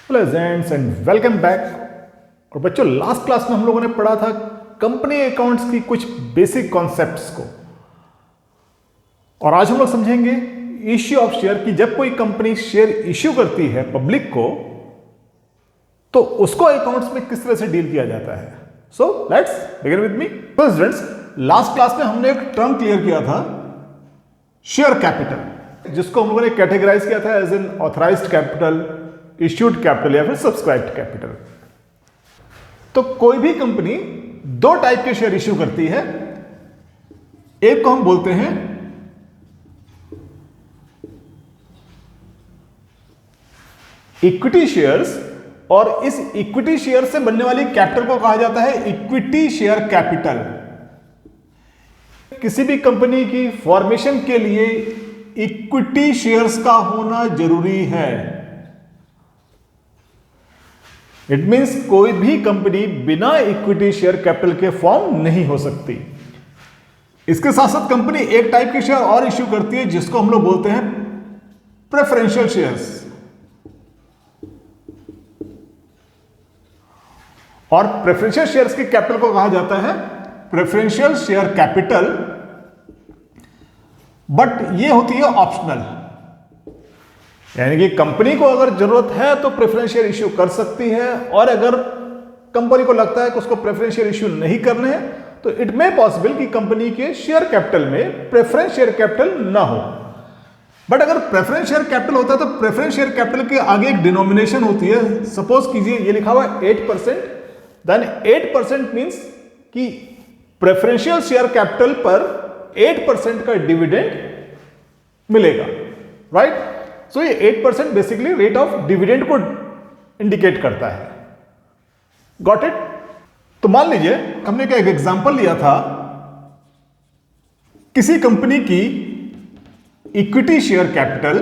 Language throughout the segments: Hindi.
Presents and welcome back. और बच्चों, लास्ट क्लास में हम लोगों ने पढ़ा था कंपनी अकाउंट्स की कुछ बेसिक कॉन्सेप्ट्स को, और आज हम लोग समझेंगे इश्यू ऑफ शेयर कि जब कोई कंपनी शेयर इश्यू करती है पब्लिक को तो उसको अकाउंट्स में किस तरह से डील किया जाता है। So let's begin with me. Students, last class में हमने एक टर्म क्लियर किया था, शेयर कैपिटल, जिसको हम लोगों ने कैटेगराइज किया था as an authorised capital, issued capital या फिर सब्सक्राइब्ड कैपिटल। तो कोई भी कंपनी दो टाइप के शेयर इश्यू करती है। एक को हम बोलते हैं इक्विटी शेयर्स, और इस इक्विटी शेयर से बनने वाली कैपिटल को कहा जाता है इक्विटी शेयर कैपिटल। किसी भी कंपनी की फॉर्मेशन के लिए इक्विटी शेयर्स का होना जरूरी है। इट मींस कोई भी कंपनी बिना इक्विटी शेयर कैपिटल के फॉर्म नहीं हो सकती। इसके साथ साथ कंपनी एक टाइप के शेयर और इश्यू करती है जिसको हम लोग बोलते हैं प्रेफरेंशियल शेयर्स। और प्रेफरेंशियल शेयर्स के कैपिटल को कहा जाता है प्रेफरेंशियल शेयर कैपिटल, बट ये होती है ऑप्शनल। यानी कि कंपनी को अगर जरूरत है तो प्रेफरेंशियल इश्यू कर सकती है, और अगर कंपनी को लगता है कि उसको प्रेफरेंशियल इश्यू नहीं करने हैं तो इट मे पॉसिबल कि कंपनी के शेयर कैपिटल में प्रेफरेंस शेयर कैपिटल ना हो। बट अगर प्रेफरेंस शेयर कैपिटल होता है तो प्रेफरेंस शेयर कैपिटल के आगे एक डिनोमिनेशन होती है। सपोज कीजिए ये लिखा हुआ है 8%, देन 8% मींस कि प्रेफरेंशियल शेयर कैपिटल पर 8% का डिविडेंड मिलेगा, राइट? सो ये 8% बेसिकली रेट ऑफ डिविडेंड को इंडिकेट करता है। Got it? तो मान लीजिए हमने एक एग्जांपल लिया था, किसी कंपनी की equity share capital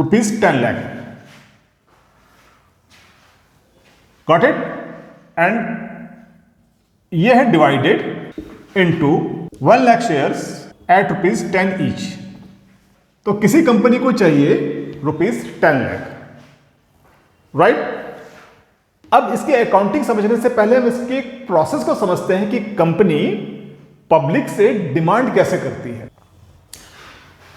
₹10 lakh. Got it? And यह है divided into 1 lakh shares at ₹10 each. तो किसी कंपनी को चाहिए ₹10 लाख, राइट? अब इसकी अकाउंटिंग समझने से पहले हम इसके प्रोसेस को समझते हैं कि कंपनी पब्लिक से डिमांड कैसे करती है।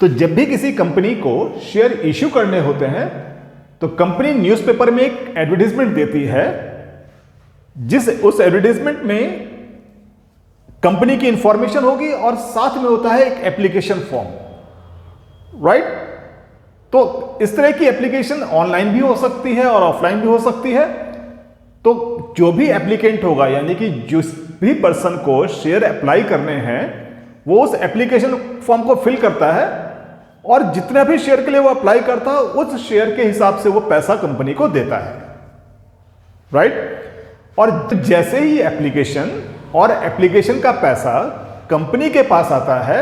तो जब भी किसी कंपनी को शेयर इश्यू करने होते हैं तो कंपनी न्यूज़पेपर में एक एडवर्टाइजमेंट देती है, उस एडवर्टाइजमेंट में कंपनी की इंफॉर्मेशन होगी और साथ में होता है एक एप्लीकेशन फॉर्म, राइट? तो इस तरह की एप्लीकेशन ऑनलाइन भी हो सकती है और ऑफलाइन भी हो सकती है। तो जो भी एप्लीकेंट होगा, यानी कि जिस भी पर्सन को शेयर अप्लाई करने हैं, वो उस एप्लीकेशन फॉर्म को फिल करता है, और जितना भी शेयर के लिए वो अप्लाई करता है उस शेयर के हिसाब से वो पैसा कंपनी को देता है, राइट? और जैसे ही एप्लीकेशन और एप्लीकेशन का पैसा कंपनी के पास आता है,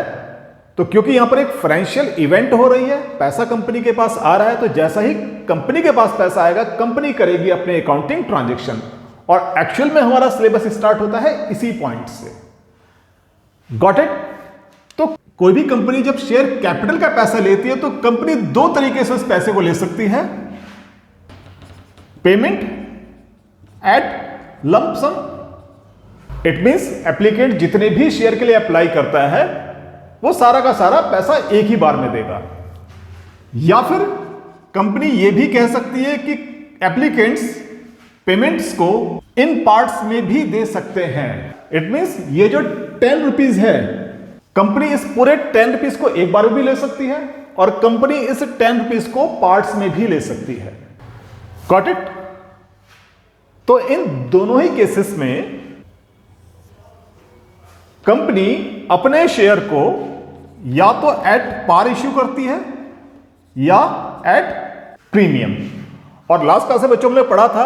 तो क्योंकि यहां पर एक फाइनेंशियल इवेंट हो रही है, पैसा कंपनी के पास आ रहा है, तो जैसा ही कंपनी के पास पैसा आएगा कंपनी करेगी अपने अकाउंटिंग ट्रांजैक्शन, और एक्चुअल में हमारा सिलेबस स्टार्ट होता है इसी पॉइंट से। Got it? तो कोई भी कंपनी जब शेयर कैपिटल का पैसा लेती है तो कंपनी दो तरीके से उस पैसे को ले सकती है। Payment at lump sum. It means applicant जितने भी शेयर के लिए अप्लाई करता है वो सारा का सारा पैसा एक ही बार में देगा। या फिर कंपनी ये भी कह सकती है कि एप्लीकेंट्स पेमेंट्स को इन पार्ट्स में भी दे सकते हैं। इट मींस ये जो ₹10 है, कंपनी इस पूरे ₹10 को एक बार में भी ले सकती है, और कंपनी इस ₹10 को पार्ट्स में भी ले सकती है। Got it? तो इन दोनों ही केसेस में कंपनी अपने शेयर को या तो एट पार इश्यू करती है या एट प्रीमियम। और लास्ट क्लास में बच्चों ने पढ़ा था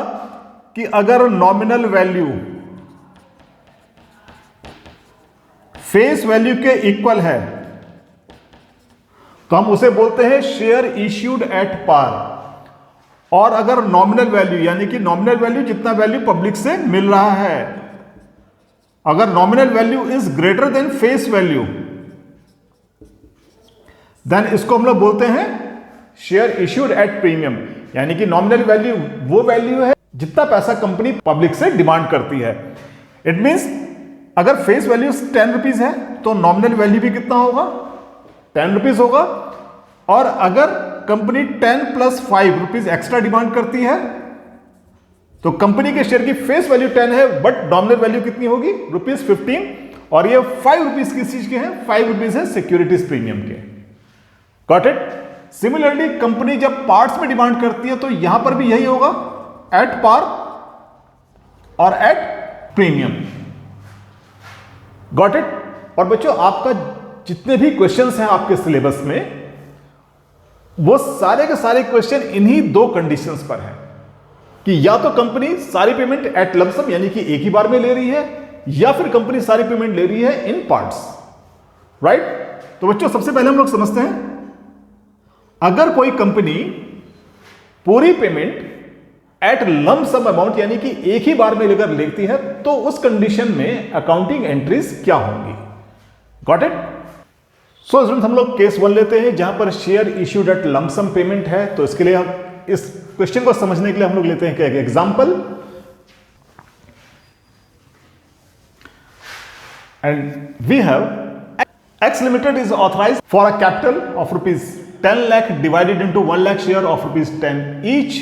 कि अगर नॉमिनल वैल्यू फेस वैल्यू के इक्वल है तो हम उसे बोलते हैं शेयर इश्यूड एट पार। और अगर नॉमिनल वैल्यू, यानी कि नॉमिनल वैल्यू जितना वैल्यू पब्लिक से मिल रहा है, अगर nominal value is greater than face value, then इसको हम लोग बोलते हैं शेयर इश्यूड एट प्रीमियम। यानी कि नॉमिनल वैल्यू वो वैल्यू है जितना पैसा कंपनी पब्लिक से डिमांड करती है। इट मींस अगर फेस वैल्यू 10 रुपीज है तो नॉमिनल वैल्यू भी कितना होगा, 10 रुपीज होगा। और अगर कंपनी 10 + 5 रुपीज एक्स्ट्रा डिमांड करती है तो कंपनी के शेयर की फेस वैल्यू 10 है बट नॉमिनल वैल्यू कितनी होगी, ₹15। और ये 5 रुपीज किस चीज के हैं, 5 रुपीज है सिक्योरिटीज प्रीमियम के। Got it. सिमिलरली कंपनी जब पार्ट्स में डिमांड करती है तो यहां पर भी यही होगा, एट पार और एट प्रीमियम। Got it. और बच्चों आपका जितने भी क्वेश्चंस हैं आपके सिलेबस में वो सारे के सारे क्वेश्चन इन्हीं दो कंडीशंस पर हैं कि या तो कंपनी सारी पेमेंट एट लमसम यानी कि एक ही बार में ले रही है, या फिर कंपनी सारी पेमेंट ले रही है इन पार्ट्स। राइट। तो बच्चों सबसे पहले हम लोग समझते हैं, अगर कोई कंपनी पूरी पेमेंट एट लमसम अमाउंट यानी कि एक ही बार में लेकर लेती है तो उस कंडीशन में अकाउंटिंग एंट्रीज क्या होंगी। Got it. सो स्टूडेंट्स हम लोग केस 1 लेते हैं जहां पर share issued at lump sum payment है। तो इसके लिए हम इस क्वेश्चन को समझने के लिए हम लोग लेते हैं क्या example, and we have X Limited is authorized for a capital of ₹10 lakh divided into 1 lakh share of ₹10 each.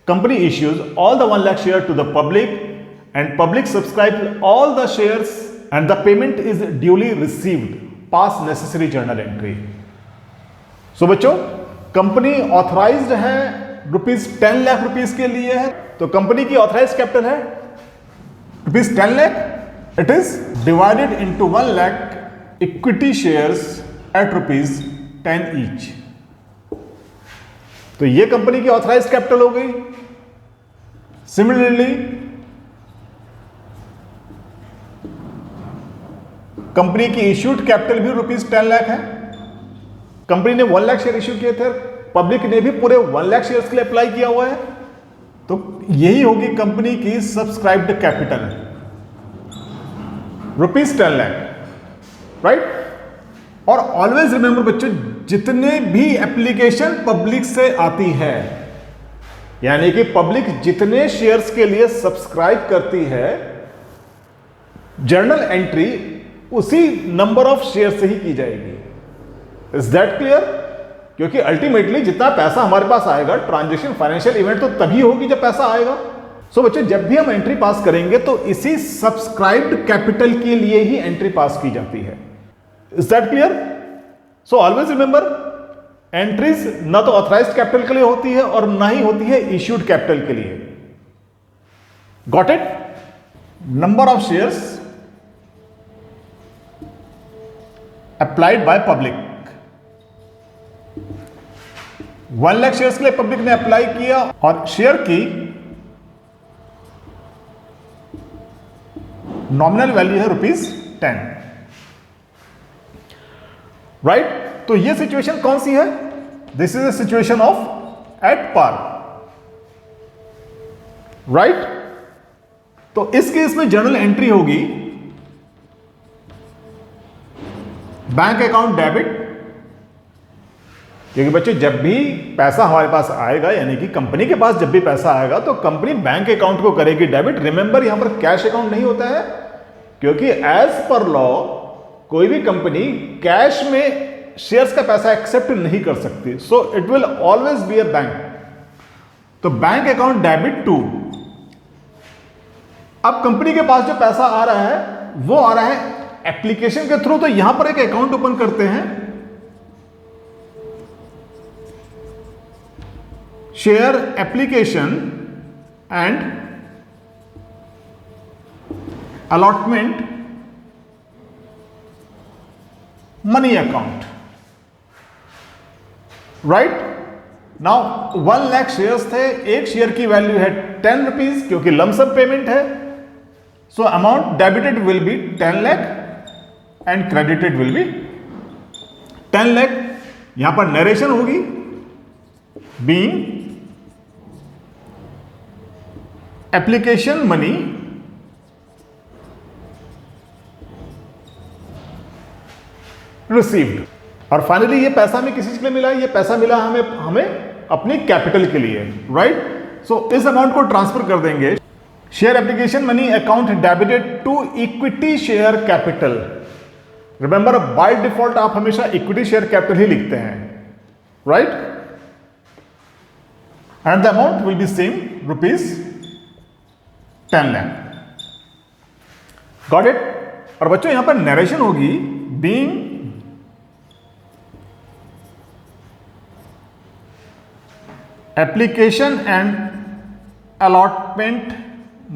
Company issues all the 1 lakh share to the public and public subscribes all the shares and the payment is duly received. Pass necessary journal entry. So बच्चों कंपनी ऑथराइज्ड है ₹10 लाख के लिए है, तो कंपनी की ऑथराइज्ड कैपिटल है ₹10 lakh. It is divided into 1 lakh equity shares at ₹10 each. तो ये कंपनी की ऑथराइज्ड कैपिटल हो गई। सिमिलरली कंपनी की इश्यूड कैपिटल भी ₹10 लाख है। कंपनी ने 1 लाख शेयर इश्यू किए थे, पब्लिक ने भी पूरे 1 लाख शेयर्स के लिए अप्लाई किया हुआ है, तो यही होगी कंपनी की सब्सक्राइब्ड कैपिटल ₹10 लाख। राइट। और ऑलवेज रिमेंबर बच्चों जितने भी एप्लीकेशन पब्लिक से आती है यानी कि पब्लिक जितने शेयर्स के लिए सब्सक्राइब करती है जर्नल एंट्री उसी नंबर ऑफ शेयर से ही की जाएगी। Is that clear? क्योंकि अल्टीमेटली जितना पैसा हमारे पास आएगा, ट्रांजैक्शन फाइनेंशियल इवेंट तो तभी होगी जब पैसा आएगा। सो बच्चों जब भी हम एंट्री पास करेंगे तो इसी सब्सक्राइब्ड कैपिटल के लिए ही एंट्री पास की जाती है। Is that clear? So always remember entries ना तो ऑथराइज्ड कैपिटल के लिए होती है और ना ही होती है इश्यूड कैपिटल के लिए। Got it? Number of shares applied by public, 1 lakh shares के लिए पब्लिक ने अप्लाई किया और शेयर की नॉमिनल वैल्यू है ₹10। राइट। तो ये सिचुएशन कौन सी है? This is a situation of at par. Right. तो इस केस में जर्नल एंट्री होगी बैंक अकाउंट डेबिट, क्योंकि बच्चों जब भी पैसा हमारे पास आएगा यानी कि कंपनी के पास जब भी पैसा आएगा तो कंपनी बैंक अकाउंट को करेगी डेबिट। रिमेंबर यहां पर कैश अकाउंट नहीं होता है क्योंकि एज पर लॉ कोई भी कंपनी कैश में शेयर्स का पैसा एक्सेप्ट नहीं कर सकती। So it will always be a bank. तो बैंक अकाउंट डेबिट टू, अब कंपनी के पास जो पैसा आ रहा है वो आ रहा है एप्लीकेशन के थ्रू। तो यहां पर एक अकाउंट ओपन करते हैं, share application and allotment money account. Right. Now 1 lakh shares थे, एक शेयर की वैल्यू है ₹10 क्योंकि लमसम पेमेंट है। So amount debited will be 10 lakh and credited will be 10 lakh. यहां पर नरेशन होगी बीइंग एप्लीकेशन मनी रिसीव्ड। और फाइनली ये पैसा हमें किसी के लिए मिला? ये पैसा मिला हमें अपनी कैपिटल के लिए, राइट। सो इस अमाउंट को ट्रांसफर कर देंगे share application money account debited to equity share capital. Remember by default आप हमेशा इक्विटी शेयर कैपिटल ही लिखते हैं, right. And the amount will be same ₹10 lakh. Got it. और बच्चों यहां पर नरेशन होगी being application and allotment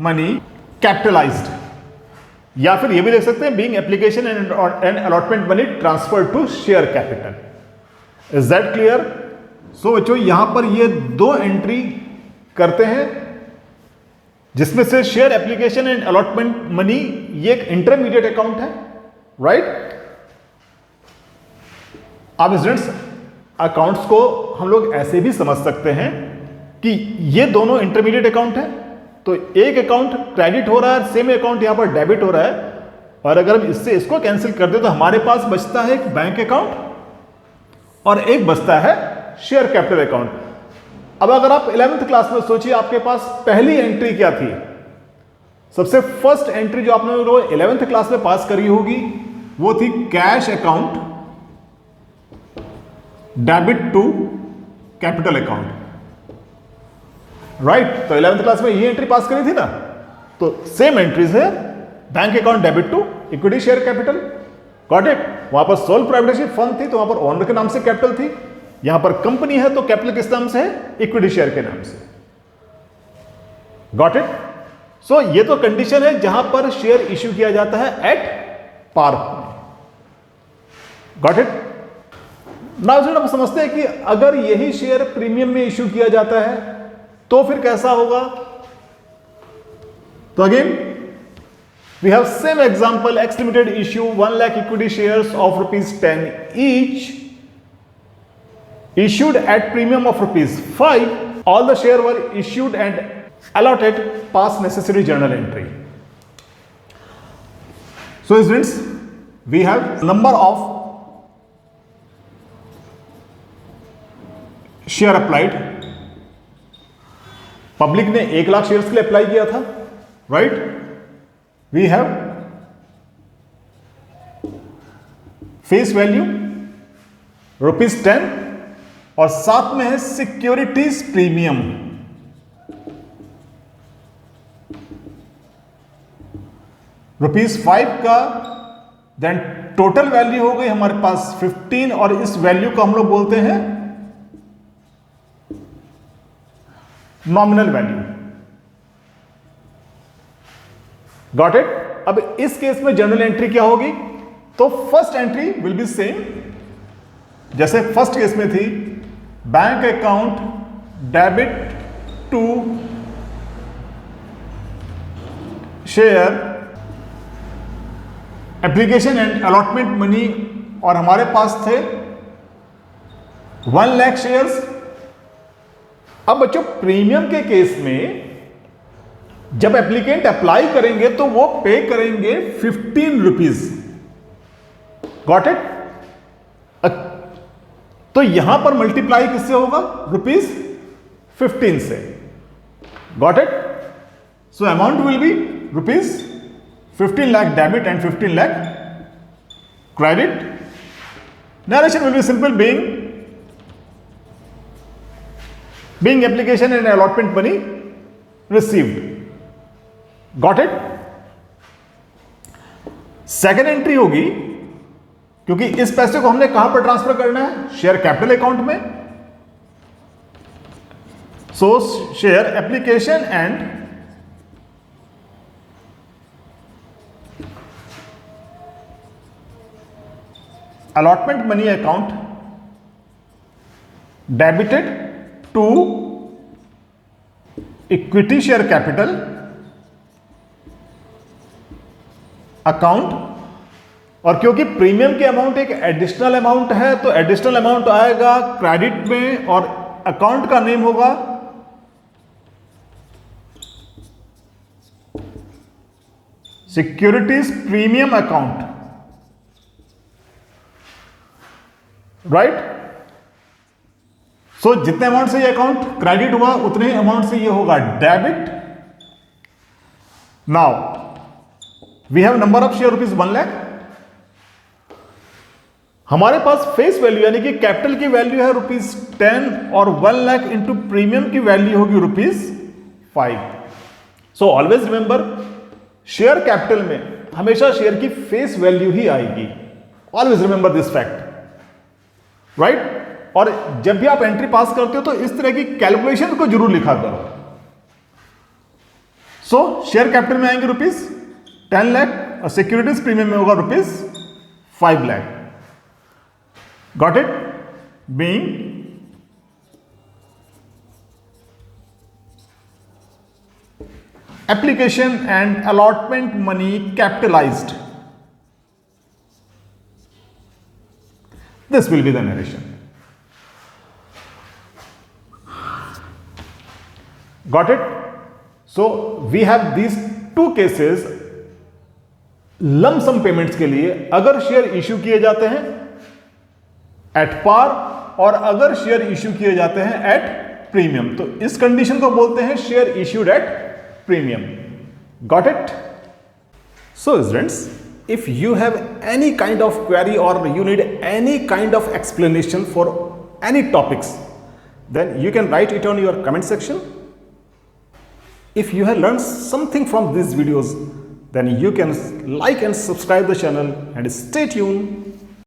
money capitalised, या फिर ये भी देख सकते हैं being application and allotment money transfer to share capital. Is that clear? So बच्चों यहां पर ये दो एंट्री करते हैं, जिसमें से share application and allotment money ये एक इंटरमीडिएट अकाउंट है, राइट। अब स्टूडेंट्स अकाउंट्स को हम लोग ऐसे भी समझ सकते हैं कि ये दोनों इंटरमीडिएट अकाउंट है, तो एक अकाउंट क्रेडिट हो रहा है, सेम अकाउंट यहां पर डेबिट हो रहा है, और अगर हम इससे इसको कैंसिल कर दे तो हमारे पास बचता है एक बैंक अकाउंट और एक बचता है शेयर कैपिटल अकाउंट। अब अगर आप 11th क्लास में सोचिए, आपके पास पहली एंट्री क्या थी? सबसे फर्स्ट एंट्री जो आपने 11th क्लास में पास करी होगी वो थी cash account debit to capital account, right. तो 11th क्लास में ये एंट्री पास करी थी ना, तो सेम एंट्रीज है bank account debit to equity share capital. Got it. वहां पर सोल प्रोप्राइटरशिप फंड थी तो वहां पर ओनर के नाम से कैपिटल थी, यहां पर कंपनी है तो कैपिटल किस नाम से है? इक्विटी शेयर के नाम से। Got it. सो ये तो कंडीशन है जहां पर शेयर इश्यू किया जाता है एट पार। Got it. नाउ हम समझते हैं कि अगर यही शेयर प्रीमियम में इश्यू किया जाता है तो फिर कैसा होगा? तो again we have same example, X limited issue 1 lakh equity shares of ₹10 each issued at premium of ₹5. All the shares were issued and allotted past necessary journal entry. So students, we have number of share applied. Public ने 1 लाख शेयर्स के लिए अप्लाई किया था, right. We have face value ₹10 और साथ में है सिक्योरिटीज प्रीमियम ₹5 का। देन टोटल वैल्यू हो गई हमारे पास 15 और इस वैल्यू को हम लोग बोलते हैं नॉमिनल वैल्यू। Got it. अब इस केस में जनरल एंट्री क्या होगी? तो first entry will be same जैसे फर्स्ट केस में थी, bank account debit to share application and allotment money, और हमारे पास थे 1 लाख शेयर्स। अब बच्चों प्रीमियम के केस में जब एप्लीकेंट अप्लाई करेंगे तो वो पे करेंगे ₹15। Got it. तो यहां पर मल्टीप्लाई किससे होगा? ₹15 से। Got it. So amount will B ₹15 lakh debit and 15 lakh credit. Narration will be simple, being application and allotment money received. Got it? Second entry होगी, क्योंकि इस पैसे को हमने कहां पर ट्रांसफर करना है? शेयर कैपिटल अकाउंट में। So share application and allotment money account debited to equity share capital account. और क्योंकि प्रीमियम के अमाउंट एक एडिशनल अमाउंट है तो एडिशनल अमाउंट आएगा क्रेडिट में और अकाउंट का नेम होगा सिक्योरिटीज प्रीमियम अकाउंट, राइट। सो जितने अमाउंट से ये अकाउंट क्रेडिट हुआ उतने ही अमाउंट से ये होगा debit. Now we have number of share rupees 1 lakh. हमारे पास फेस वैल्यू यानी कि कैपिटल की वैल्यू है रुपीज 10 और 1 लाख इंटू प्रीमियम की वैल्यू होगी rupees 5। So always remember, share capital में हमेशा शेयर की फेस वैल्यू ही आएगी। Always remember this fact, right. और जब भी आप एंट्री पास करते हो तो इस तरह की कैलकुलेशन को जरूर लिखा करो। सो शेयर कैपिटल में आएंगे रुपीज 10 लाख और सिक्योरिटीज प्रीमियम में होगा rupees 5 lakh. Got it? Being application and allotment money capitalized. This will be the narration. Got it? So we have these two cases lump sum payments के लिए। अगर शेयर इश्यू किए जाते हैं एट पार और अगर शेयर इश्यू किए जाते हैं एट प्रीमियम, तो इस कंडीशन को बोलते हैं share issued at premium. Got it? So students, if you have any kind of query or you need any kind of explanation for any topics, then you can write it on your comment section. If you have learned something from these videos, then you can like and subscribe the channel and stay tuned.